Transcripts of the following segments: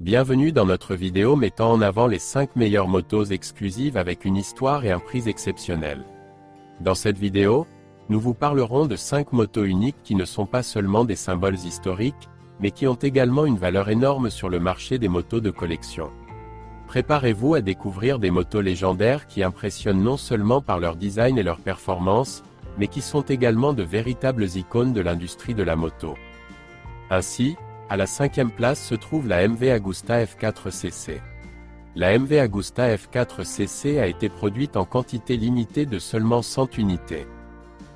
Bienvenue dans notre vidéo mettant en avant les 5 meilleures motos exclusives avec une histoire et un prix exceptionnel. Dans cette vidéo, nous vous parlerons de 5 motos uniques qui ne sont pas seulement des symboles historiques, mais qui ont également une valeur énorme sur le marché des motos de collection. Préparez-vous à découvrir des motos légendaires qui impressionnent non seulement par leur design et leur performance, mais qui sont également de véritables icônes de l'industrie de la moto. Ainsi, à la 5e place se trouve la MV Agusta F4cc. La MV Agusta F4cc a été produite en quantité limitée de seulement 100 unités.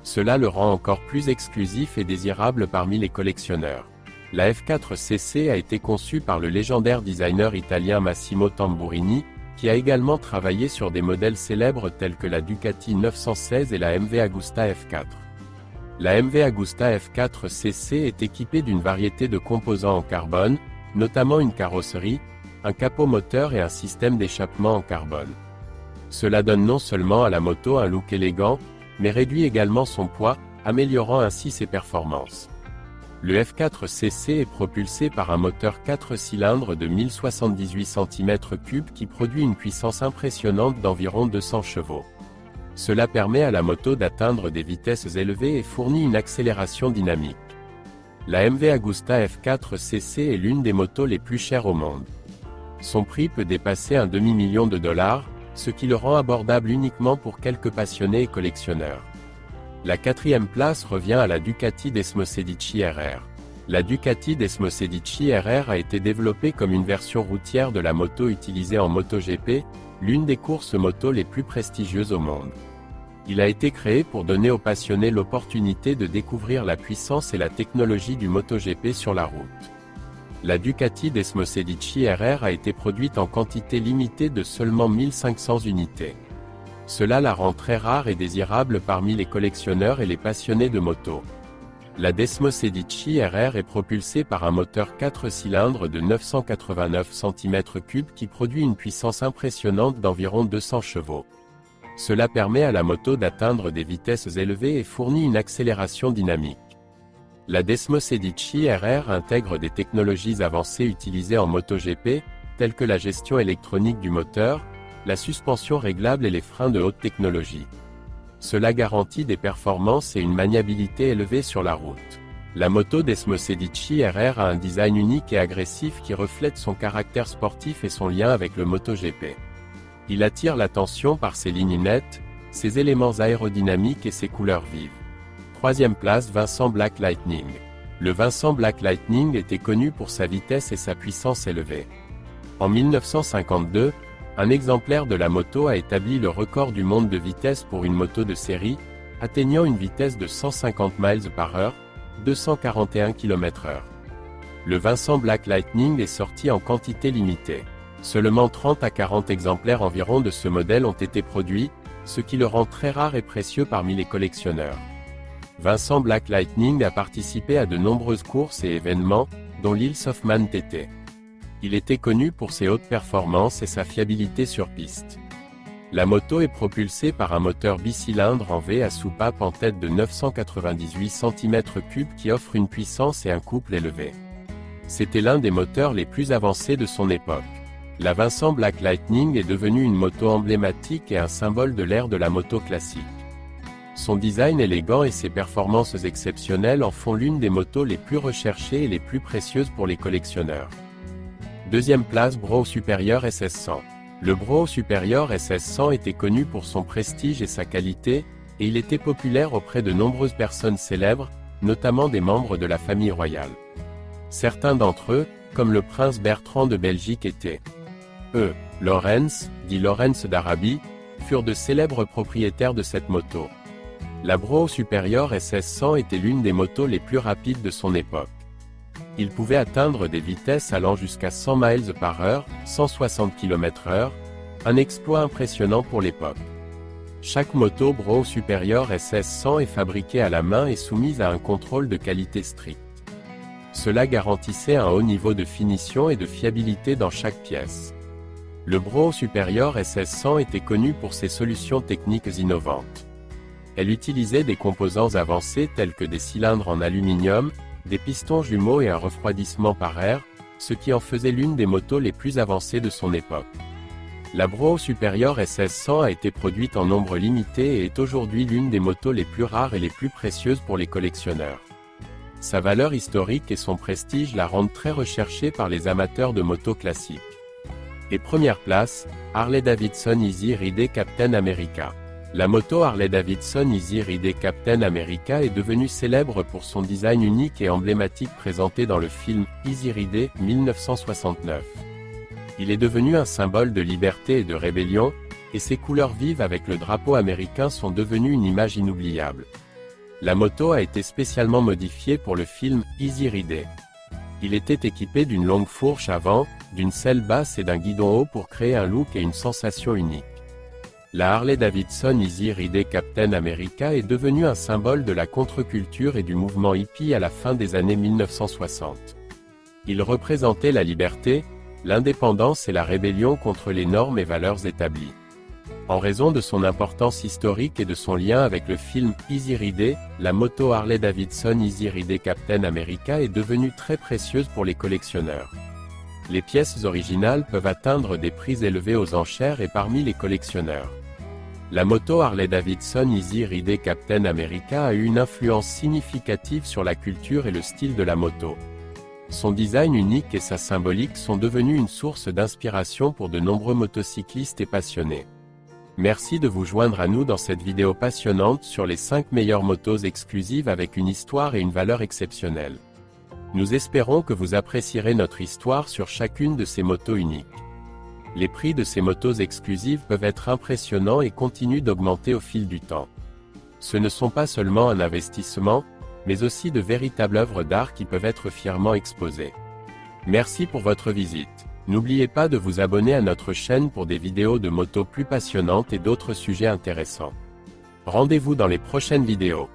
Cela le rend encore plus exclusif et désirable parmi les collectionneurs. La F4cc a été conçue par le légendaire designer italien Massimo Tamburini, qui a également travaillé sur des modèles célèbres tels que la Ducati 916 et la MV Agusta F4. La MV Agusta F4cc est équipée d'une variété de composants en carbone, notamment une carrosserie, un capot moteur et un système d'échappement en carbone. Cela donne non seulement à la moto un look élégant, mais réduit également son poids, améliorant ainsi ses performances. Le F4cc est propulsé par un moteur 4 cylindres de 1078 cm3 qui produit une puissance impressionnante d'environ 200 chevaux. Cela permet à la moto d'atteindre des vitesses élevées et fournit une accélération dynamique. La MV Agusta F4cc est l'une des motos les plus chères au monde. Son prix peut dépasser un demi-million de dollars, ce qui le rend abordable uniquement pour quelques passionnés et collectionneurs. La 4e place revient à la Ducati Desmosedici RR. La Ducati Desmosedici RR a été développée comme une version routière de la moto utilisée en MotoGP, l'une des courses moto les plus prestigieuses au monde. Il a été créé pour donner aux passionnés l'opportunité de découvrir la puissance et la technologie du MotoGP sur la route. La Ducati Desmosedici RR a été produite en quantité limitée de seulement 1500 unités. Cela la rend très rare et désirable parmi les collectionneurs et les passionnés de moto. La Desmosedici RR est propulsée par un moteur 4 cylindres de 989 cm3 qui produit une puissance impressionnante d'environ 200 chevaux. Cela permet à la moto d'atteindre des vitesses élevées et fournit une accélération dynamique. La Desmosedici RR intègre des technologies avancées utilisées en MotoGP, telles que la gestion électronique du moteur, la suspension réglable et les freins de haute technologie. Cela garantit des performances et une maniabilité élevée sur la route. La moto Desmosedici RR a un design unique et agressif qui reflète son caractère sportif et son lien avec le MotoGP. Il attire l'attention par ses lignes nettes, ses éléments aérodynamiques et ses couleurs vives. 3e place Vincent Black Lightning. Le Vincent Black Lightning était connu pour sa vitesse et sa puissance élevée. En 1952, un exemplaire de la moto a établi le record du monde de vitesse pour une moto de série, atteignant une vitesse de 150 mph, 241 km/h. Le Vincent Black Lightning est sorti en quantité limitée. Seulement 30 à 40 exemplaires environ de ce modèle ont été produits, ce qui le rend très rare et précieux parmi les collectionneurs. Vincent Black Lightning a participé à de nombreuses courses et événements, dont l'Isle of Man TT. Il était connu pour ses hautes performances et sa fiabilité sur piste. La moto est propulsée par un moteur bicylindre en V à soupape en tête de 998 cm3 qui offre une puissance et un couple élevé. C'était l'un des moteurs les plus avancés de son époque. La Vincent Black Lightning est devenue une moto emblématique et un symbole de l'ère de la moto classique. Son design élégant et ses performances exceptionnelles en font l'une des motos les plus recherchées et les plus précieuses pour les collectionneurs. 2e place Brao Superior SS100. Le Brao Superior SS100 était connu pour son prestige et sa qualité, et il était populaire auprès de nombreuses personnes célèbres, notamment des membres de la famille royale. Certains d'entre eux, comme le prince Bertrand de Belgique Lorenz, dit Lorenz d'Arabie, furent de célèbres propriétaires de cette moto. La Brao Superior SS100 était l'une des motos les plus rapides de son époque. Il pouvait atteindre des vitesses allant jusqu'à 100 mph, 160 km/h, un exploit impressionnant pour l'époque. Chaque moto Brao Superior SS100 est fabriquée à la main et soumise à un contrôle de qualité strict. Cela garantissait un haut niveau de finition et de fiabilité dans chaque pièce. Le Brao Superior SS100 était connu pour ses solutions techniques innovantes. Elle utilisait des composants avancés tels que des cylindres en aluminium, des pistons jumeaux et un refroidissement par air, ce qui en faisait l'une des motos les plus avancées de son époque. La Bro Superior SS100 a été produite en nombre limité et est aujourd'hui l'une des motos les plus rares et les plus précieuses pour les collectionneurs. Sa valeur historique et son prestige la rendent très recherchée par les amateurs de motos classiques. Et première place, Harley-Davidson Easy Ride Captain America. La moto Harley-Davidson Easy Ride Captain America est devenue célèbre pour son design unique et emblématique présenté dans le film Easy Ride 1969. Il est devenu un symbole de liberté et de rébellion, et ses couleurs vives avec le drapeau américain sont devenues une image inoubliable. La moto a été spécialement modifiée pour le film Easy Ride. Il était équipé d'une longue fourche avant, d'une selle basse et d'un guidon haut pour créer un look et une sensation unique. La Harley-Davidson Easy Ride Captain America est devenue un symbole de la contre-culture et du mouvement hippie à la fin des années 1960. Il représentait la liberté, l'indépendance et la rébellion contre les normes et valeurs établies. En raison de son importance historique et de son lien avec le film Easy Ride, la moto Harley-Davidson Easy Ride Captain America est devenue très précieuse pour les collectionneurs. Les pièces originales peuvent atteindre des prix élevés aux enchères et parmi les collectionneurs. La moto Harley-Davidson Easy Ride Captain America a eu une influence significative sur la culture et le style de la moto. Son design unique et sa symbolique sont devenus une source d'inspiration pour de nombreux motocyclistes et passionnés. Merci de vous joindre à nous dans cette vidéo passionnante sur les 5 meilleures motos exclusives avec une histoire et une valeur exceptionnelle. Nous espérons que vous apprécierez notre histoire sur chacune de ces motos uniques. Les prix de ces motos exclusives peuvent être impressionnants et continuent d'augmenter au fil du temps. Ce ne sont pas seulement un investissement, mais aussi de véritables œuvres d'art qui peuvent être fièrement exposées. Merci pour votre visite. N'oubliez pas de vous abonner à notre chaîne pour des vidéos de motos plus passionnantes et d'autres sujets intéressants. Rendez-vous dans les prochaines vidéos.